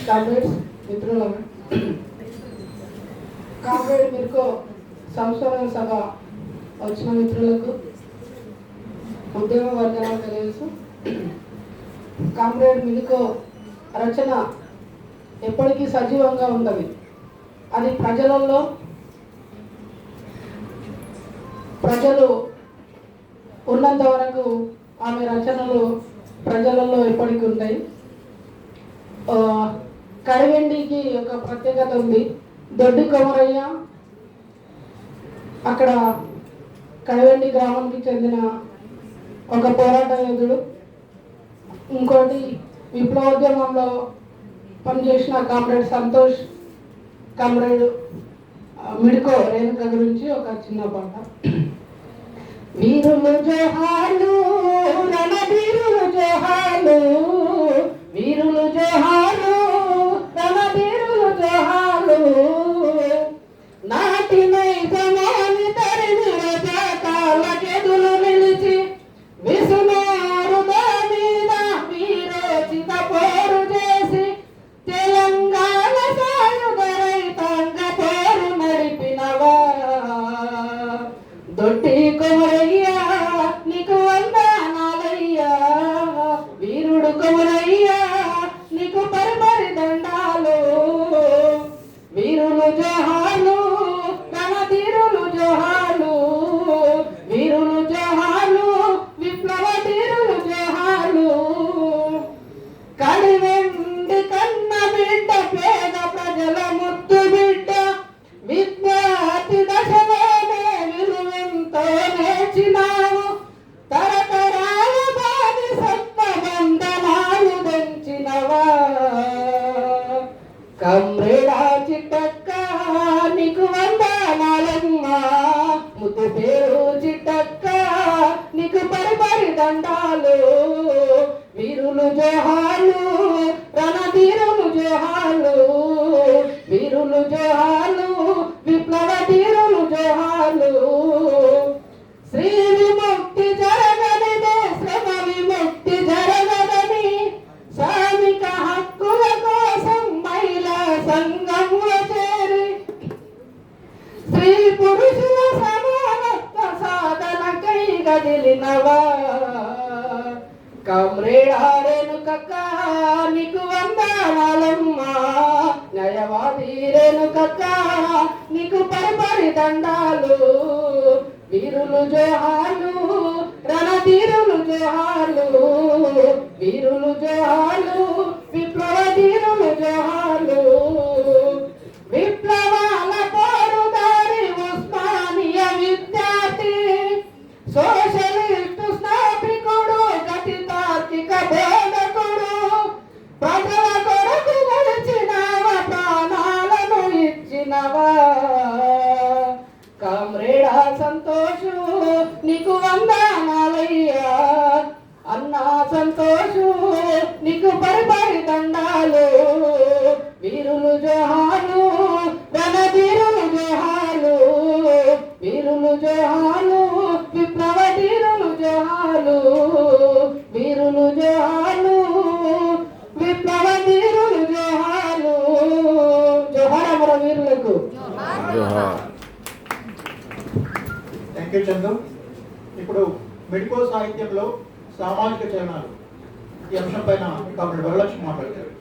Comrades, మిత్రులు, comrade మిర్కో సంస్మరణ సభ వచ్చిన మిత్రులకు ఉద్యమ వర్గాలకు తెలుసు. కామ్రేడ్ మిర్కో రచన ఎప్పటికీ సజీవంగా ఉంటుంది. అది ప్రజలు ఉన్నంత వరకు ఆమె రచనలు ప్రజలలో ఎప్పటికీ ఉంటాయి. కడివెండికి ఒక ప్రత్యేకత ఉంది. దొడ్డి కొమరయ్య అక్కడ కడివెండి గ్రామానికి చెందిన ఒక పోరాట యోధుడు. ఇంకోటి విప్లవోద్యమంలో పనిచేసిన కామ్రేడ్ సంతోష్, కామ్రేడ్ మిడ్కో రేణుక గురించి ఒక చిన్న పాట. వీరులు జోహాలు, రణధీరులు జోహాలు, వీరులు జోహాలు, రణధీరులు జోహాలు, నాటినై సమాని తరిమి రజాకాలకెదులు నిలిచి విసుమారు దానిన వీరోచిత పోరు చేసి తెలంగాణ సాయుధ రైతాంగ పోరు నడిపినవా. దొడ్డి కొమరయ్యా నీకు వందనాలయ్యా, వీరుడు కొమరయ్యా నీకు పరిమరి దండాలు. వీరులు జోహాలు, రణధీరులు జోహాలు, వీరులు జోహాలు, విప్లవ ధీరులు జోహాలు. కడివెండి కన్న బిడ్డ, పేద ప్రజల ముద్దు బిడ్డ, విద్యార్థి దశలోనే విలువెంతో నేర్చినావు. తరతరాల బాధి సత్త బంధనాలు దంచినవా. కమ్రేడా చిట్టక్క నీకు వందనాలమ్మా, ముద్దు పేరు చిట్టక్క నీకు పరిపరి దండాలు. వీరులు జోహాలు, రణధీరులు జోహాలు, వీరులు జోహాలు, విప్లవ ధీరులు జోహాలు. శ్రీ విముక్తి జరగనిదే శ్రమ విముక్తి జరగదని శ్రామిక హక్కుల కోసం మహిళా సంఘంలో చేరి స్త్రీ పురుషుల సమానత్వ సాధనకై కదిలినవా. కామ్రేడ్ రేణుకక్క నీకు వందనాలమ్మా, న్యాయవాది రేణుకక్క నీకు పరిపరి దండాలు. వీరులు జోహాలు, రణధీరులు జోహాలు, వీరులు జోహాలు, విప్లవ ధీరులు జోహాలు. విప్లవాల పోరుదారి ఉస్మానియా విద్యార్థి, సోషలిస్టు స్నాపికుడు, గతి తార్కిక బోధకుడు, ప్రజల కొరకు గడిచినవ ప్రాణాలను ఇచ్చినవా. కామ్రేడా సంతోషు నీకు వందనాలయ్యా, అన్నా సంతోషు నీకు పరిపరి దండాలు. వీరులు జోహాలు, రణధీరులు జోహాలు, వీరులు జోహాలు, విప్లవ ధీరులు జోహాలు, వీరులు జోహాలు, విప్లవ ధీరులు జోహాలు. జోహార్ అమర వీరులకు. Thank you Chandu. ఇప్పుడు మెడికో సాహిత్యంలో సామాజిక చలనాలు ఈ అంశం పైన కామ్రేడ్ వరలక్ష్మి మాట్లాడతారు.